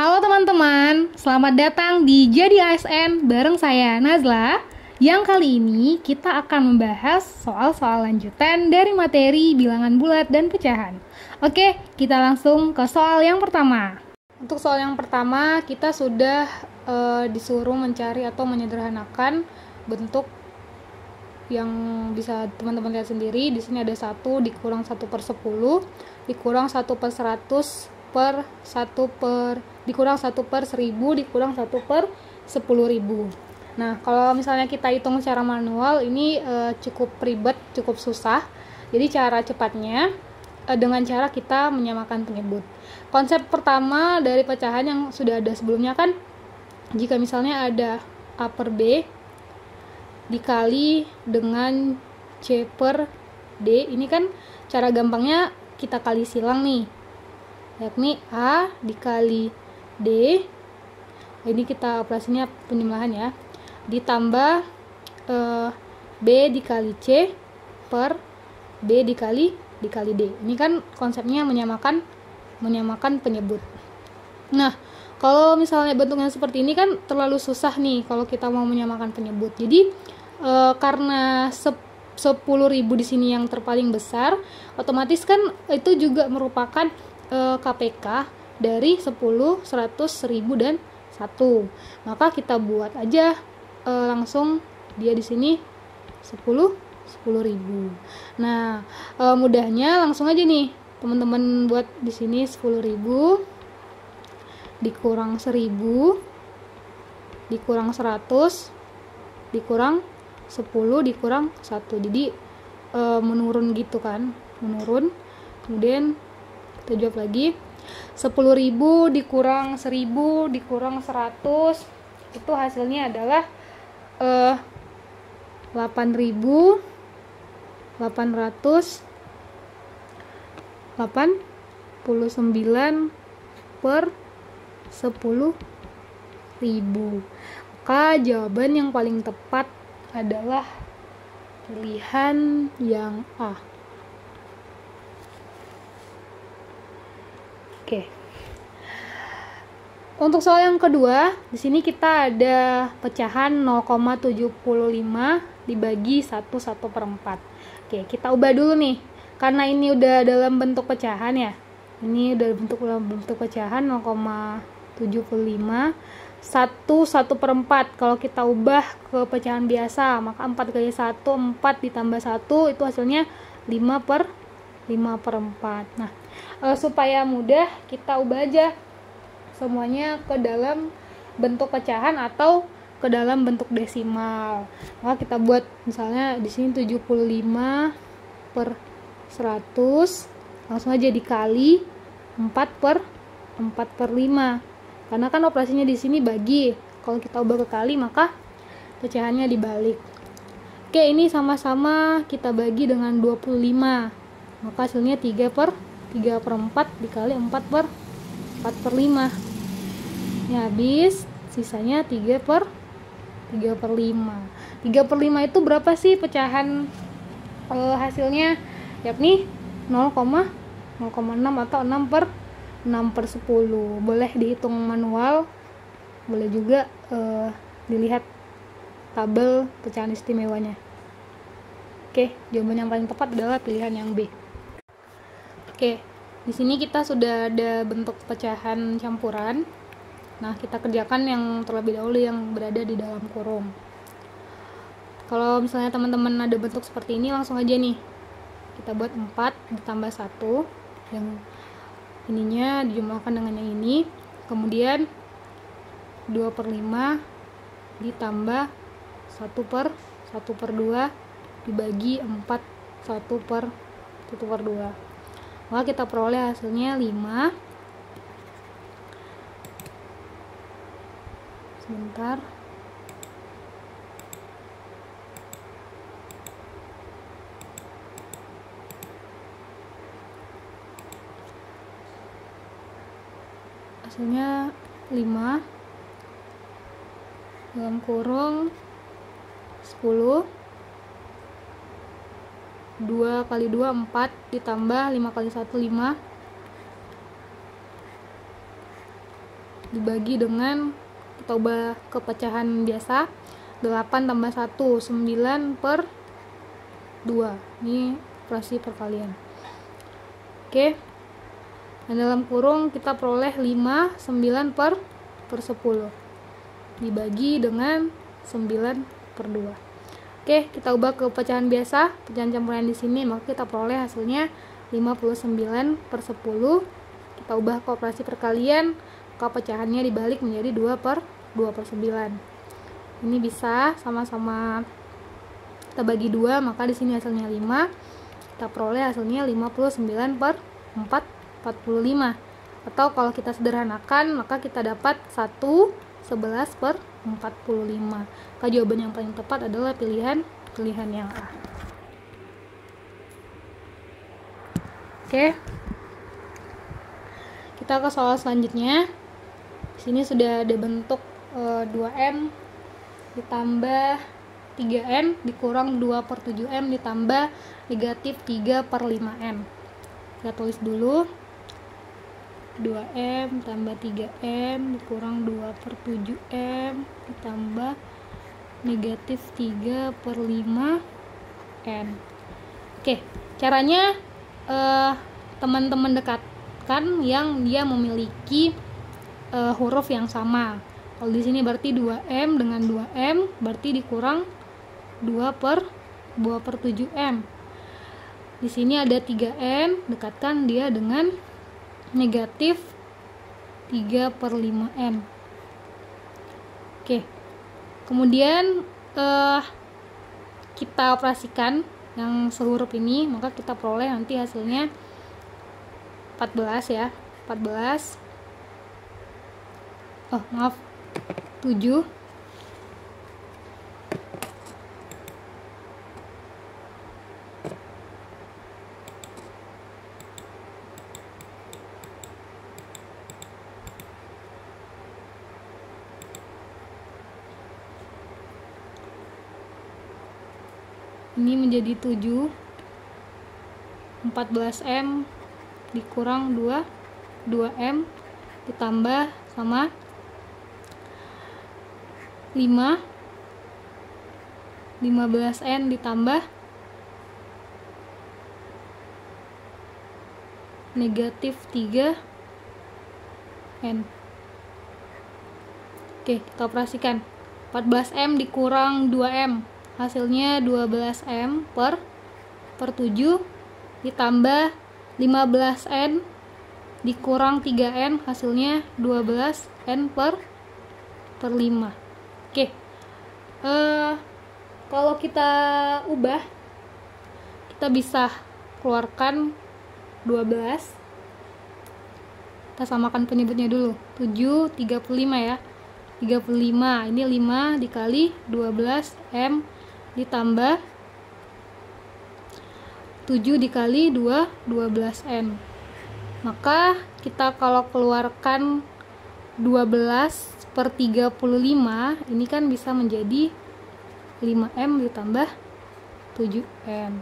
Halo teman-teman, selamat datang di Jadi ASN bareng saya Nazla. Yang kali ini kita akan membahas soal-soal lanjutan dari materi bilangan bulat dan pecahan. Oke, kita langsung ke soal yang pertama. Untuk soal yang pertama, kita sudah disuruh mencari atau menyederhanakan bentuk yang bisa teman-teman lihat sendiri. Di sini ada 1 dikurang 1/10, dikurang 1/100, per 1 per dikurang 1/1000 dikurang 1/10.000. Nah, kalau misalnya kita hitung secara manual ini cukup ribet, cukup susah. Jadi cara cepatnya dengan cara kita menyamakan penyebut. Konsep pertama dari pecahan yang sudah ada sebelumnya kan, jika misalnya ada A per B dikali dengan C per D, ini kan cara gampangnya kita kali silang nih, yakni A dikali D, ini kita operasinya penjumlahan ya, ditambah B dikali C per B dikali D. Ini kan konsepnya menyamakan penyebut. Nah, kalau misalnya bentuknya seperti ini kan terlalu susah nih kalau kita mau menyamakan penyebut. Jadi karena 10.000 di sini yang terpaling besar, otomatis kan itu juga merupakan KPK dari 10, 100, 1000 dan 1. Maka kita buat aja langsung dia di sini 10.000. Nah, mudahnya langsung aja nih teman-teman buat di sini 10.000 dikurang 1000 dikurang 100 dikurang 10 dikurang 1. Jadi menurun gitu kan, menurun. Kemudian kita jawab lagi, 10.000 dikurang 1000 dikurang 100, itu hasilnya adalah 8.889 per 10.000. Maka jawaban yang paling tepat adalah pilihan yang A. Oke. Untuk soal yang kedua, di sini kita ada pecahan 0,75 dibagi 1/4. Oke, kita ubah dulu nih. Karena ini udah dalam bentuk pecahan ya. Ini udah dalam bentuk pecahan 0,75 1/4. Kalau kita ubah ke pecahan biasa, maka 4 kali 1, 4 ditambah 1 itu hasilnya 5/4. Nah, supaya mudah kita ubah aja semuanya ke dalam bentuk pecahan atau ke dalam bentuk desimal. Maka kita buat misalnya di sini 75/100, langsung aja dikali 4/5. Karena kan operasinya di sini bagi. Kalau kita ubah ke kali maka pecahannya dibalik. Oke, ini sama-sama kita bagi dengan 25. Maka hasilnya 3/4 dikali 4/5. Ya, habis sisanya 3/5. 3/5 itu berapa sih pecahan hasilnya? Yakni 0,6 atau 6/10. Boleh dihitung manual, boleh juga dilihat tabel pecahan istimewanya. Oke, jawaban yang paling tepat adalah pilihan yang B. Oke, di sini kita sudah ada bentuk pecahan campuran. Nah, kita kerjakan yang terlebih dahulu yang berada di dalam kurung. Kalau misalnya teman-teman ada bentuk seperti ini, langsung aja nih kita buat 4 ditambah 1, yang ininya dijumlahkan dengan yang ini. Kemudian 2/5 ditambah 1/2 dibagi 4, 1/2. Maka kita peroleh hasilnya 5. Sebentar. Hasilnya 5 dalam kurung 10, 2 kali 2 4 ditambah 5 kali 1 5, dibagi dengan, kita ubah ke pecahan biasa, 8 tambah 1, 9 per 2. Ini operasi perkalian. Oke, dan dalam kurung kita peroleh 5, 9 per 10 dibagi dengan 9 per 2. Oke, kita ubah ke pecahan biasa, pecahan campuran di sini, maka kita peroleh hasilnya 59 per 10. Kita ubah ke operasi perkalian, maka pecahannya dibalik menjadi 2 per 9. Ini bisa sama-sama kita bagi 2, maka di sini hasilnya 5. Kita peroleh hasilnya 59 per 45. Atau kalau kita sederhanakan, maka kita dapat 11 per 45. Maka jawaban yang paling tepat adalah pilihan yang A. Oke. Kita ke soal selanjutnya. Di sini sudah ada bentuk 2M ditambah 3N dikurang 2 per 7M ditambah negatif 3 per 5M. Kita tulis dulu. 2M tambah 3M dikurang 2 per 7M ditambah negatif 3 per 5N. Oke, caranya teman-teman dekatkan yang dia memiliki huruf yang sama. Kalau di sini berarti 2M dengan 2M berarti dikurang 2 per 7M. Di sini ada 3N, dekatkan dia dengan negatif 3 per 5N. Oke, kemudian kita operasikan yang sehuruf ini, maka kita peroleh nanti hasilnya 14 ya, 14 7 ini menjadi 7. 14M dikurang 2M ditambah sama 5. 15N ditambah negatif 3N. Oke, kita operasikan. 14M dikurang 2M hasilnya 12M per 7 ditambah 15N dikurang 3N hasilnya 12N per 5. Oke, kalau kita ubah, kita bisa keluarkan 12. Kita samakan penyebutnya dulu. 7 35 ya. 35 ini 5 dikali 12M ditambah 7 dikali 2 12N. Maka kita kalau keluarkan 12 per 35 ini kan bisa menjadi 5M ditambah 7M.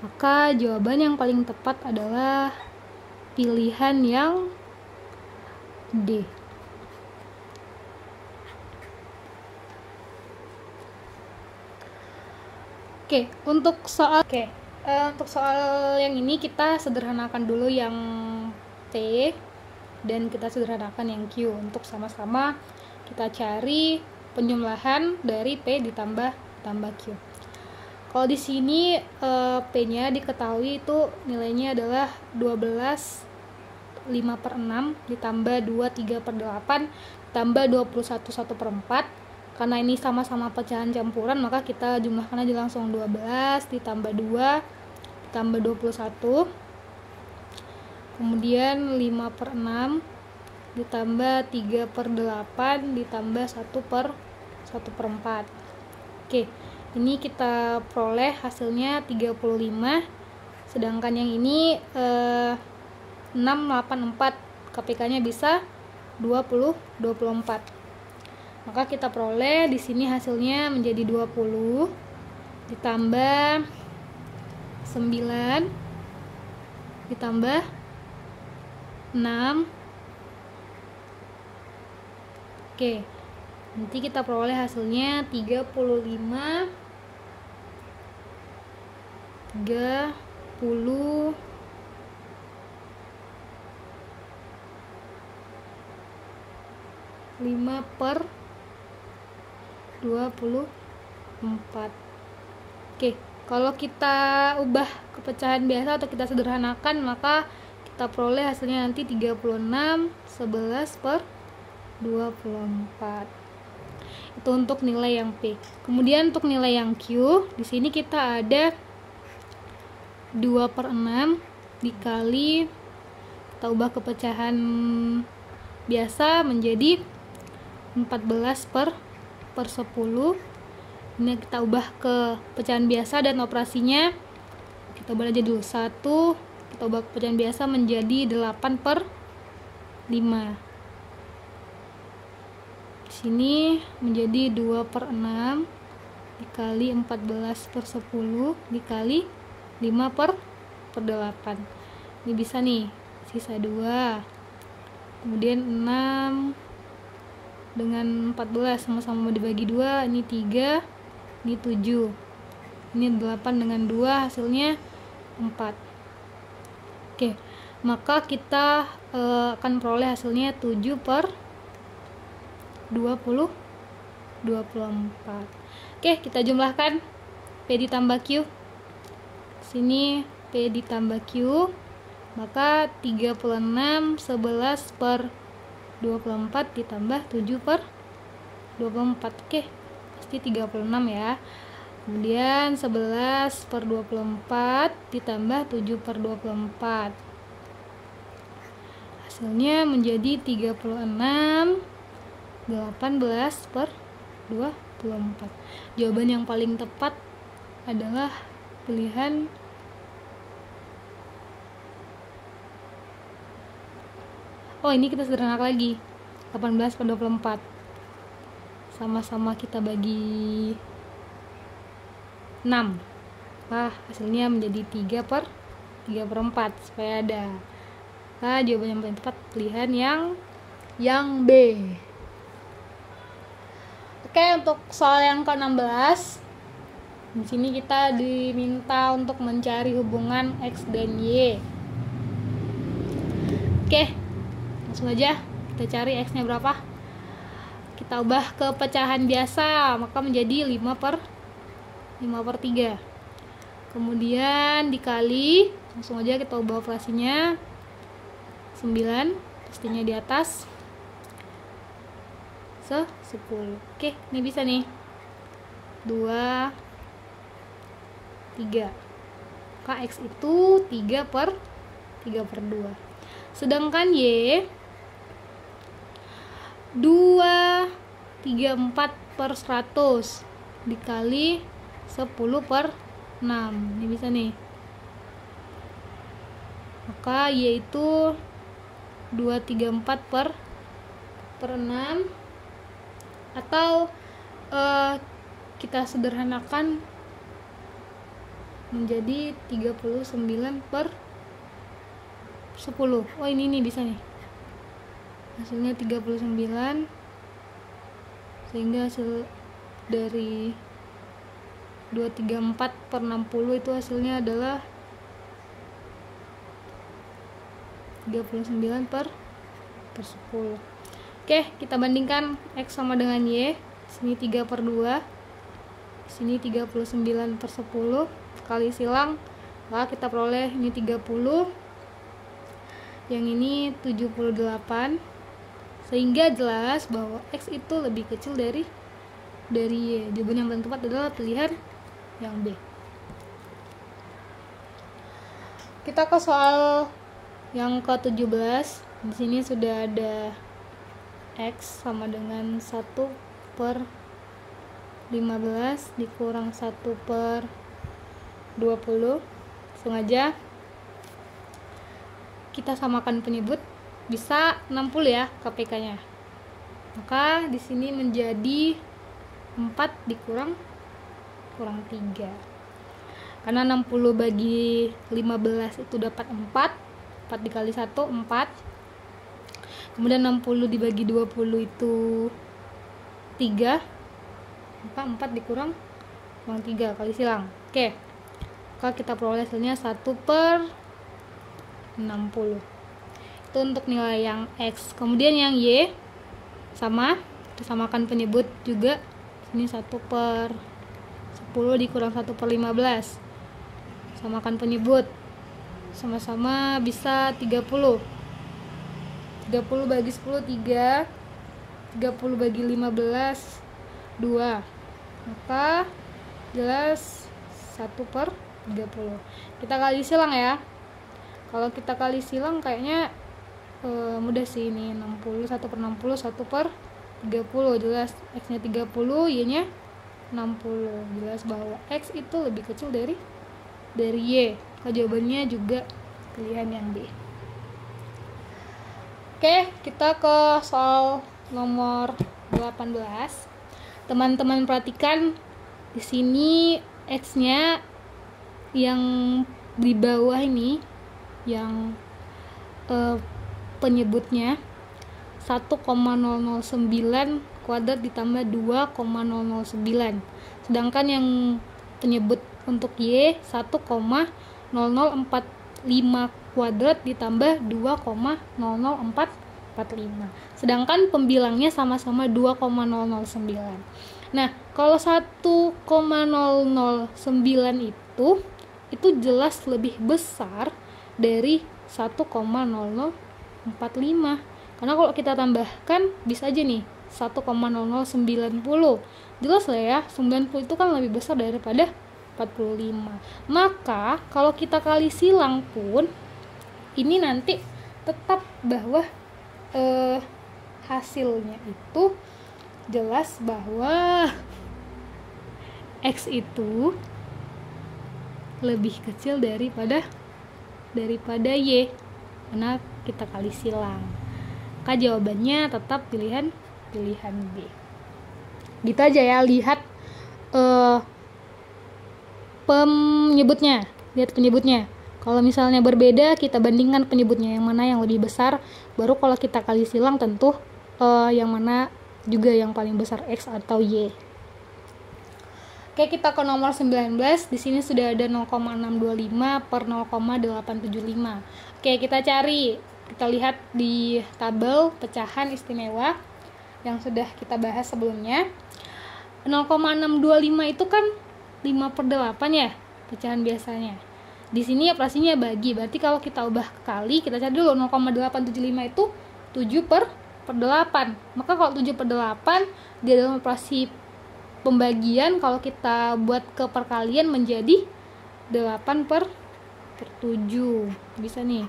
Maka jawaban yang paling tepat adalah pilihan yang D. Untuk soal yang ini kita sederhanakan dulu yang T dan kita sederhanakan yang Q untuk sama-sama kita cari penjumlahan dari P ditambah Q. Kalau di sini P-nya diketahui itu nilainya adalah 12 5 per 6 ditambah 2 3 per 8 ditambah 21 1 per 4. Karena ini sama-sama pecahan campuran, maka kita jumlahkan aja langsung. 12 ditambah 2 ditambah 21, kemudian 5 per 6 ditambah 3 per 8 ditambah 1 per 4. Oke, ini kita peroleh hasilnya 35, sedangkan yang ini 684, KPK nya bisa 24. Maka kita peroleh di sini hasilnya menjadi 20 ditambah 9 ditambah 6 Oke, nanti kita peroleh hasilnya 35 per 24. Oke, kalau kita ubah ke pecahan biasa atau kita sederhanakan, maka kita peroleh hasilnya nanti 36 11 per 24. Itu untuk nilai yang P. Kemudian untuk nilai yang Q, di sini kita ada 2/6 dikali, kita ubah ke pecahan biasa menjadi 14 per 10. Ini kita ubah ke pecahan biasa dan operasinya kita ubah aja dulu. 1, kita ubah ke pecahan biasa menjadi 8 per 5. Di sini menjadi 2/6 dikali 14 per 10 dikali 5 per 8. Ini bisa nih, sisa 2. Kemudian 6 dengan 14 sama-sama dibagi 2, ini 3, ini 7. Ini 8 dengan 2 hasilnya 4. Oke, maka kita akan peroleh hasilnya 7 per 24. Oke, kita jumlahkan P ditambah Q. Sini P ditambah Q, maka 36 11 per 24 ditambah 7 per 24. Oke, pasti 36 ya. Kemudian 11 per 24 ditambah 7 per 24. Hasilnya menjadi 36 18 per 24. Jawaban yang paling tepat adalah pilihan ini kita sederhanakan lagi, 18 per 24. Sama-sama kita bagi 6. Hasilnya menjadi 3 per 4 supaya ada. Jawaban yang paling tepat pilihan yang B. Oke, untuk soal yang ke-16, di sini kita diminta untuk mencari hubungan X dan Y. Oke, langsung aja kita cari X-nya berapa. Kita ubah ke pecahan biasa, maka menjadi 5 per 3. Kemudian dikali, langsung aja kita ubah operasinya 9, pastinya di atas 10. Oke, ini bisa nih 2 3. Maka X itu 3 per 2. Sedangkan Y 2 3 4 per 100 dikali 10 per 6. Ini bisa nih. Maka Y itu 2 3 4 per 6, atau kita sederhanakan menjadi 39 per 10. Ini bisa nih. Hasilnya 39, sehingga hasil dari 234 per 60 itu hasilnya adalah 39 per 10. Oke, kita bandingkan X sama dengan Y. Sini 3 per 2, sini 39 per 10 kali silang, maka kita peroleh ini 30, yang ini 78, sehingga jelas bahwa X itu lebih kecil dari Y. Jawaban yang paling tepat adalah pilihan yang B. Kita ke soal yang ke-17. Di sini sudah ada X sama dengan 1 per 15 dikurang 1 per 20. Sengaja kita samakan penyebut, bisa 60 ya KPK-nya. Maka di sini menjadi 4 dikurang 3. Karena 60 bagi 15 itu dapat 4. 4 dikali 1 4. Kemudian 60 dibagi 20 itu 3. Maka 4 dikurang 3 kali silang. Oke. Maka kita peroleh hasilnya 1/60. Itu untuk nilai yang X. Kemudian yang Y sama, kita samakan penyebut juga. Ini 1/10 dikurang 1/15. Samakan penyebut. Sama-sama bisa 30. 30 bagi 10 3. 30 bagi 15 2. Maka jelas 1/30. Kita kali silang ya. Kalau kita kali silang kayaknya mudah sih ini. 60 1/60 1/30. Jelas X nya 30, Y nya 60. Jelas bahwa X itu lebih kecil dari Y. Jawabannya juga pilihan yang B. Oke, kita ke soal nomor 18. Teman-teman perhatikan di sini X-nya yang di bawah ini yang penyebutnya 1,009 kuadrat ditambah 2,009. Sedangkan yang penyebut untuk Y 1,0045 kuadrat ditambah 2,00445. Sedangkan pembilangnya sama-sama 2,009. Nah, kalau 1,009 itu jelas lebih besar dari 1,0045. Karena kalau kita tambahkan bisa aja nih 1,0090. Jelas lah ya, 90 itu kan lebih besar daripada 45. Maka kalau kita kali silang pun ini nanti tetap bahwa hasilnya itu jelas bahwa X itu lebih kecil daripada Y karena kita kali silang. Maka jawabannya tetap pilihan B. Gitu aja ya, lihat penyebutnya. Lihat penyebutnya. Kalau misalnya berbeda, kita bandingkan penyebutnya yang mana yang lebih besar. Baru kalau kita kali silang tentu yang mana juga yang paling besar, X atau Y. Oke, kita ke nomor 19. Di sini sudah ada 0,625 per 0,875. Oke, kita cari. Kita lihat di tabel pecahan istimewa yang sudah kita bahas sebelumnya. 0,625 itu kan 5/8 ya pecahan biasanya. Di sini operasinya bagi. Berarti kalau kita ubah ke kali, kita cari dulu 0,875 itu 7/8. Maka kalau 7/8 di dalam operasi pembagian, kalau kita buat ke perkalian menjadi 8/7. Bisa nih.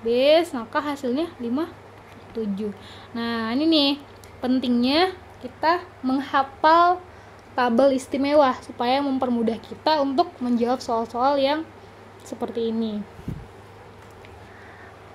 Bes, maka hasilnya 5/7. Nah, ini nih pentingnya kita menghafal tabel istimewa supaya mempermudah kita untuk menjawab soal-soal yang seperti ini.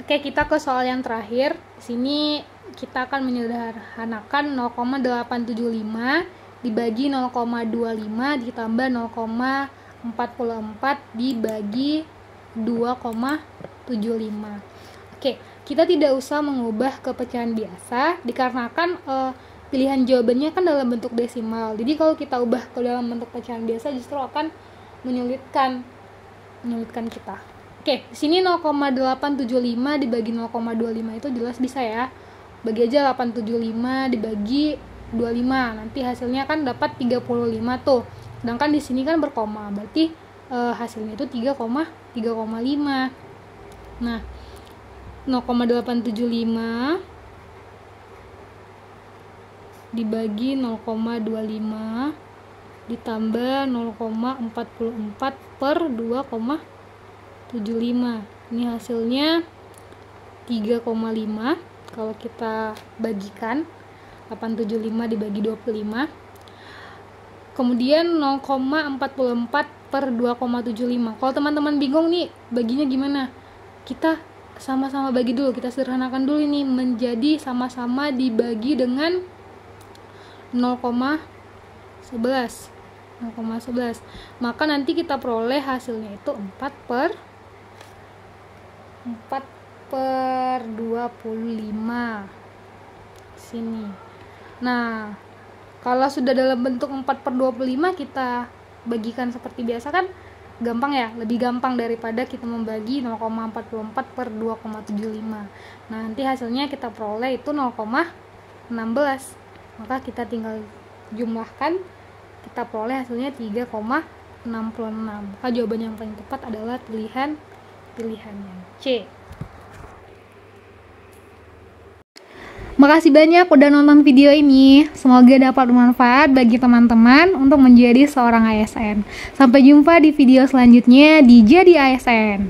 Oke, kita ke soal yang terakhir. Di sini kita akan menyederhanakan 0,875 dibagi 0,25 ditambah 0,44 dibagi 2,75. Oke, kita tidak usah mengubah ke pecahan biasa dikarenakan pilihan jawabannya kan dalam bentuk desimal. Jadi kalau kita ubah ke dalam bentuk pecahan biasa justru akan menyulitkan kita. Oke, di sini 0,875 dibagi 0,25 itu jelas bisa ya. Bagi aja 875 dibagi 25. Nanti hasilnya kan dapat 35 tuh. Sedangkan di sini kan berkoma, berarti hasilnya itu 3,5. Nah, 0,875 dibagi 0,25 ditambah 0,44 per 2,75. Ini hasilnya 3,5. Kalau kita bagikan 875 dibagi 25. Kemudian 0,44 per 2,75. Kalau teman-teman bingung nih baginya gimana, kita sama-sama bagi dulu. Kita sederhanakan dulu ini menjadi sama-sama dibagi dengan 0,11. Maka nanti kita peroleh hasilnya itu 4 4/25 sini. Nah, kalau sudah dalam bentuk 4/25 kita bagikan seperti biasa kan gampang ya, lebih gampang daripada kita membagi 0,44 per 2,75. Nah, nanti hasilnya kita peroleh itu 0,16. Maka kita tinggal jumlahkan, kita peroleh hasilnya 3,66. Maka jawaban yang paling tepat adalah pilihan yang C. Makasih banyak udah nonton video ini. Semoga dapat bermanfaat bagi teman-teman untuk menjadi seorang ASN. Sampai jumpa di video selanjutnya di Jadi ASN.